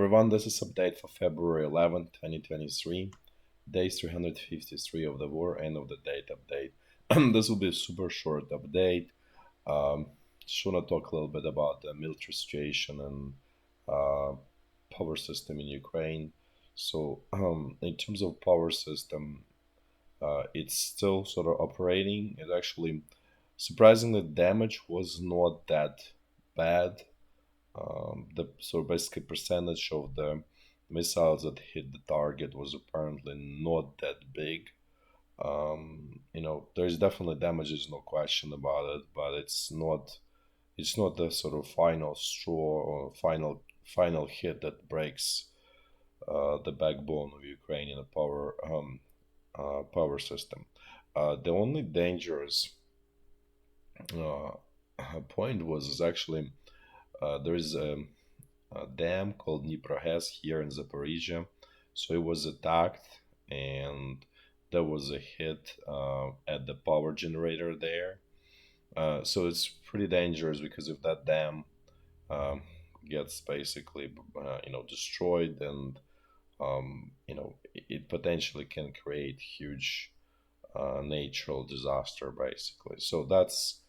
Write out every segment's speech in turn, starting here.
everyone, this is update for February 11th, 2023, days 353 of the war, end of the date update. This will be a super short update. Um, just want to talk a little bit about the military situation and uh, power system in Ukraine. In terms of power system, it's still sort of operating. It actually, surprisingly, damage was not that bad. The so basically percentage of the missiles that hit the target was apparently not that big. There's definitely damages, no question about it, but it's not the sort of final straw or final hit that breaks the backbone of Ukrainian power system. The only dangerous uh, point was is actually there is a dam called Dnipro here in Zaporizhya. So it was attacked, and there was a hit at the power generator there. So it's pretty dangerous because if that dam um, gets basically destroyed, and it potentially can create huge natural disaster basically. So that's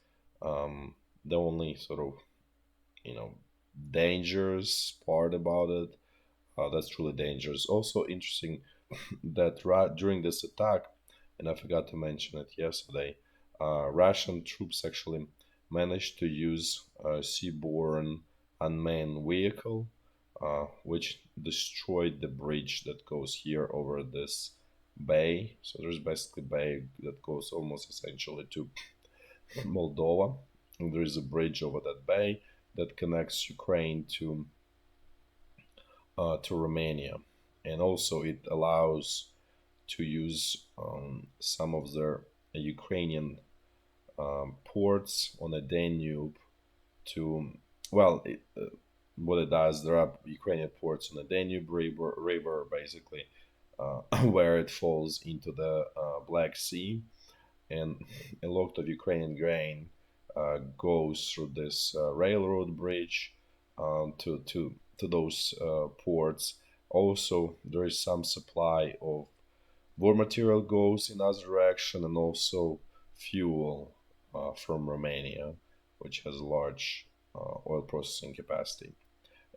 um, the only sort of you know dangerous part about it. That's really dangerous. Also interesting that during this attack, and I forgot to mention it yesterday, Russian troops actually managed to use a seaborne unmanned vehicle, which destroyed the bridge that goes here over this bay. So there's basically a bay that goes almost essentially to Moldova. And there is a bridge over that bay that connects Ukraine to Romania, and also it allows to use some of the Ukrainian ports on the Danube to what it does. There are Ukrainian ports on the Danube river basically, where it falls into the Black Sea, and a lot of Ukrainian grain goes through this railroad bridge to those ports. Also, there is some supply of war material goes in other direction, and also fuel from Romania, which has a large oil processing capacity,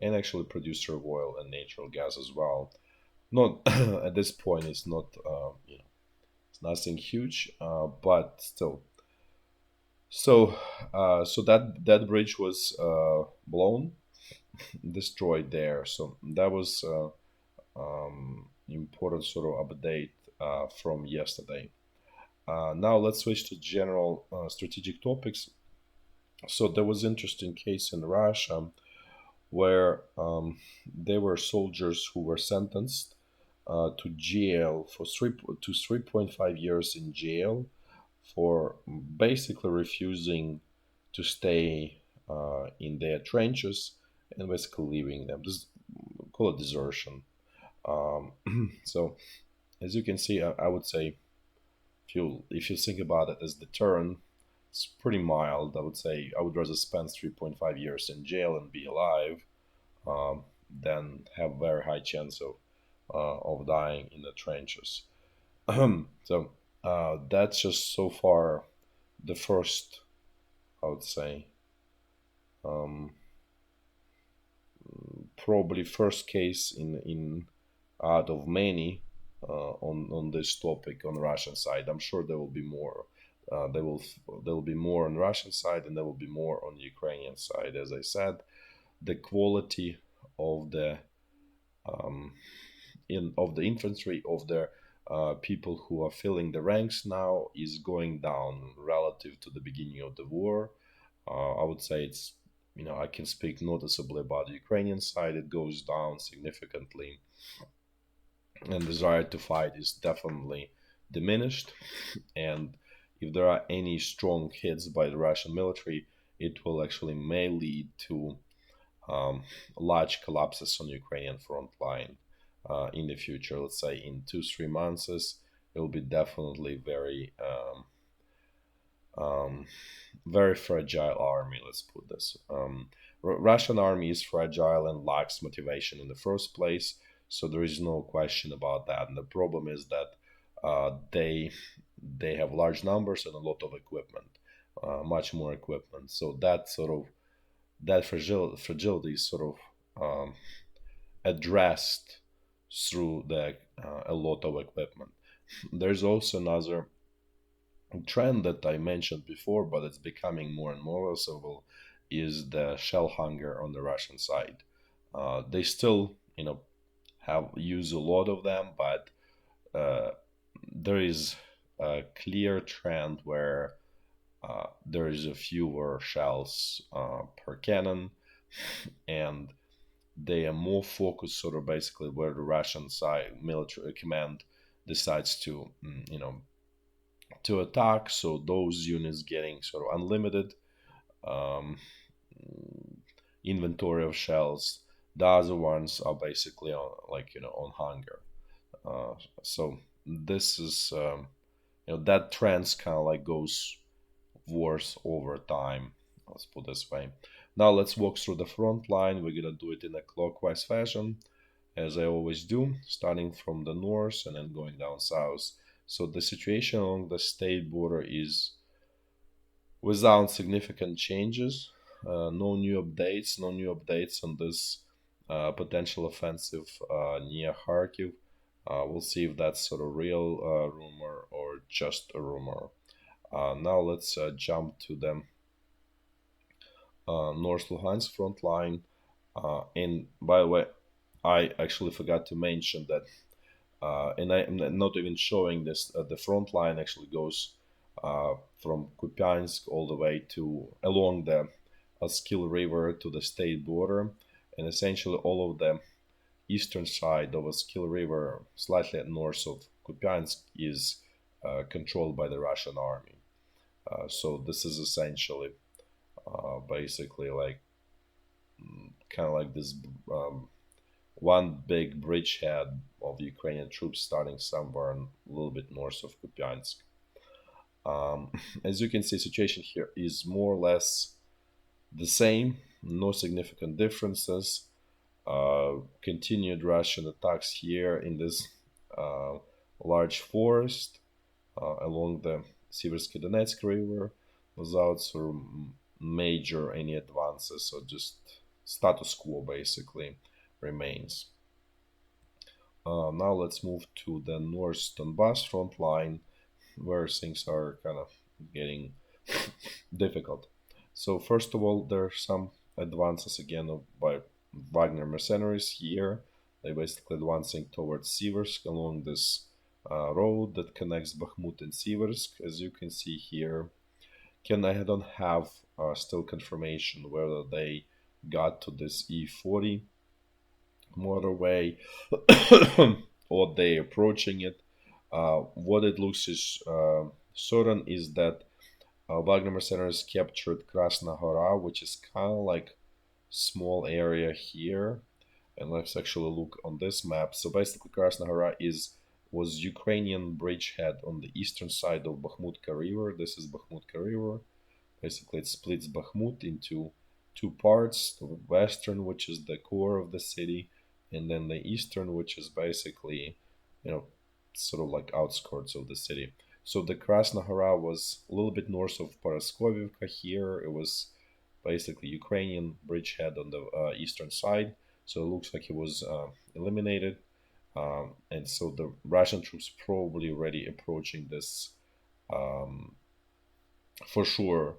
and actually producer of oil and natural gas as well. Not at this point, it's not it's nothing huge, but still. So that bridge was blown, destroyed there. So that was important sort of update from yesterday. Now let's switch to general strategic topics. So there was interesting case in Russia where there were soldiers who were sentenced to jail for 3.5 years in jail for basically refusing to stay in their trenches and basically leaving them. This call it desertion. Um, so as you can see, I would say if you think about it as deterrent, it's pretty mild. I would say I would rather spend 3.5 years in jail and be alive than have very high chance of dying in the trenches. So that's just so far the first, I would say, um, probably first case in out of many on this topic on the Russian side. I'm sure there will be more. There will be more on Russian side, and there will be more on the Ukrainian side. As I said, the quality of the um, of the infantry, of the people who are filling the ranks now is going down relative to the beginning of the war. I would say it's I can speak noticeably about the Ukrainian side. It goes down significantly, and desire to fight is definitely diminished. And if there are any strong hits by the Russian military, it will actually may lead to large collapses on the Ukrainian front line in the future. Let's say in 2-3 months, it will be definitely very fragile army. Let's put this. Russian army is fragile and lacks motivation in the first place, so there is no question about that. And the problem is that they have large numbers and a lot of equipment, much more equipment. So that sort of that fragility is sort of addressed through a lot of equipment. There's also another trend that I mentioned before, but it's becoming more and more visible, is the shell hunger on the Russian side. They still, have use a lot of them, but uh, there is a clear trend where there is a fewer shells per cannon, and they are more focused, sort of basically where the Russian side military command decides to attack. So those units getting sort of unlimited um, inventory of shells. The other ones are basically on, like, on hunger. So this is that trends kind of like goes worse over time. Let's put this way. Now let's walk through the front line. We're gonna do it in a clockwise fashion, as I always do, starting from the north and then going down south. So the situation along the state border is without significant changes. No new updates on this potential offensive near Kharkiv. We'll see if that's sort of real rumor or just a rumor. Now let's jump to the North Luhansk front line. And by the way, I actually forgot to mention that, and I'm not even showing this. The front line actually goes from Kupiansk all the way to along the Skill River to the state border, and essentially all of the eastern side of Skill River, slightly north of Kupiansk, is controlled by the Russian army. So this is essentially basically like kind of like this one big bridgehead of Ukrainian troops starting somewhere a little bit north of Kupiansk. As you can see, situation here is more or less the same, no significant differences. Continued Russian attacks here in this uh, large forest along the Siversky Donetsk River without sort of major any advances, so just status quo basically remains. Now let's move to the North Donbass front line, where things are kind of getting difficult. So first of all, there are some advances again by Wagner mercenaries here. They basically advancing towards Siversk along this road that connects Bahmut and Siversk. As you can see here, I don't have still confirmation whether they got to this E40 motorway or they approaching it. What it looks is certain is that Wagner mercenaries captured Krasna Gora, which is kind of like small area here. And let's actually look on this map. So basically, Krasnahara was Ukrainian bridgehead on the eastern side of Bakhmutka River. This is Bakhmutka River. Basically, it splits Bakhmut into two parts: the western, which is the core of the city, and then the eastern, which is basically, you know, sort of like outskirts of the city. So the Krasnahara was a little bit north of Paraskovivka here. It was basically Ukrainian bridgehead on the eastern side. So it looks like it was eliminated. And so the Russian troops probably already approaching this, um, for sure,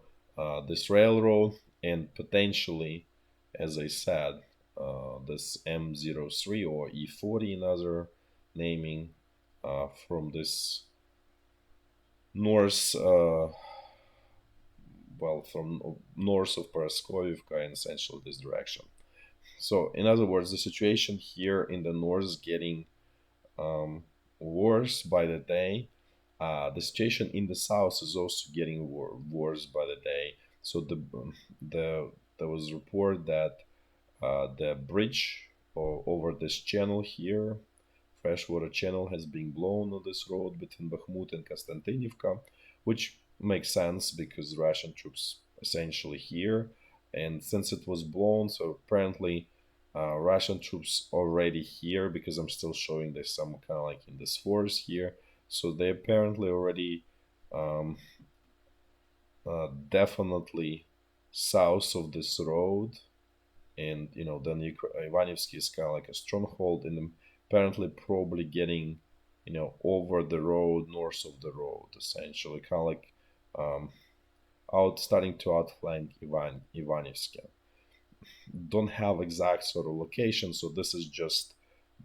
this railroad, and potentially, as I said, this M03 or E40 in other naming, from this north, from north of Paraskovivka and essentially this direction. So, in other words, the situation here in the north is getting um, worse by the day. The situation in the south is also getting worse by the day. So there was a report that the bridge over this channel here, freshwater channel, has been blown on this road between Bakhmut and Konstantinivka, which makes sense because Russian troops essentially here. and since it was blown, so apparently Russian troops already here, because I'm still showing there's some kind of like in this forest here. So they apparently already um, definitely south of this road, and then Ivanivsky is kind of like a stronghold, and apparently probably getting over the road, north of the road, essentially kind of like um, out starting to outflank Ivanivsky. Don't have exact sort of location, so this is just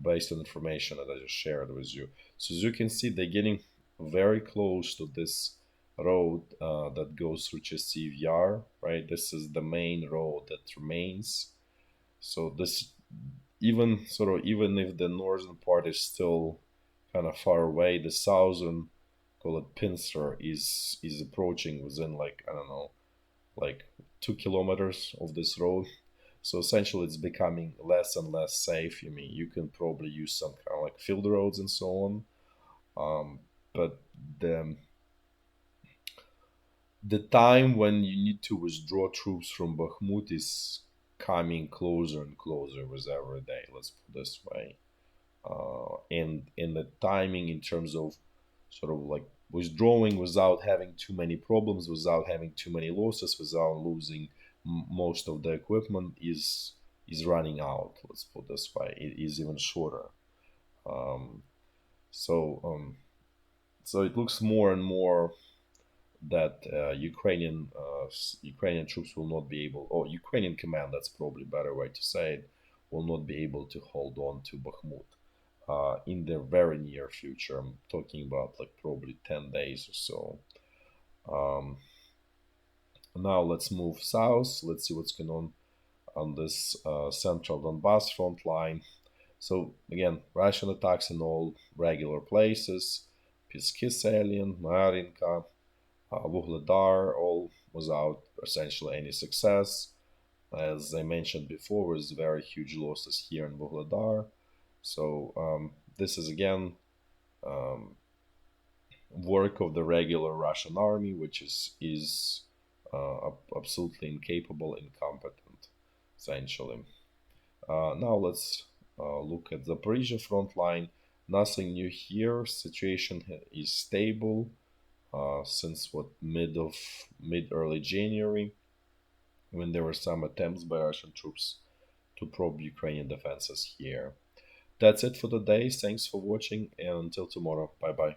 based on information that I just shared with you. So as you can see, they're getting very close to this road that goes through Chasiv Yar, right? This is the main road that remains. So this, even if the northern part is still kind of far away, the southern, call it pincer, is approaching within, like, I don't know, like 2 kilometers of this road. So essentially, it's becoming less and less safe. I mean, you can probably use some kind of like field roads and so on, but the the time when you need to withdraw troops from Bahmut is coming closer and closer with every day. Let's put it this way. And the timing in terms of sort of like withdrawing without having too many problems, without having too many losses, without losing most of the equipment is running out. Let's put it this way. It is even shorter. Um, so so it looks more and more that Ukrainian troops will not be able, or Ukrainian command, that's probably a better way to say it, will not be able to hold on to Bakhmut in the very near future. I'm talking about like probably 10 days or so. Um, Now let's move south. Let's see what's going on this central Donbass front line. So again, Russian attacks in all regular places. Piski Salient, Marinka, Vuhledar, all without essentially any success. As I mentioned before, there's very huge losses here in Vuhledar. So this is again um, work of the regular Russian army, which is absolutely incapable, incompetent, essentially. Now let's look at the Zaporizhya front line. Nothing new here. Situation is stable since what mid early January, when there were some attempts by Russian troops to probe Ukrainian defenses here. That's it for today. Thanks for watching, and until tomorrow. Bye bye.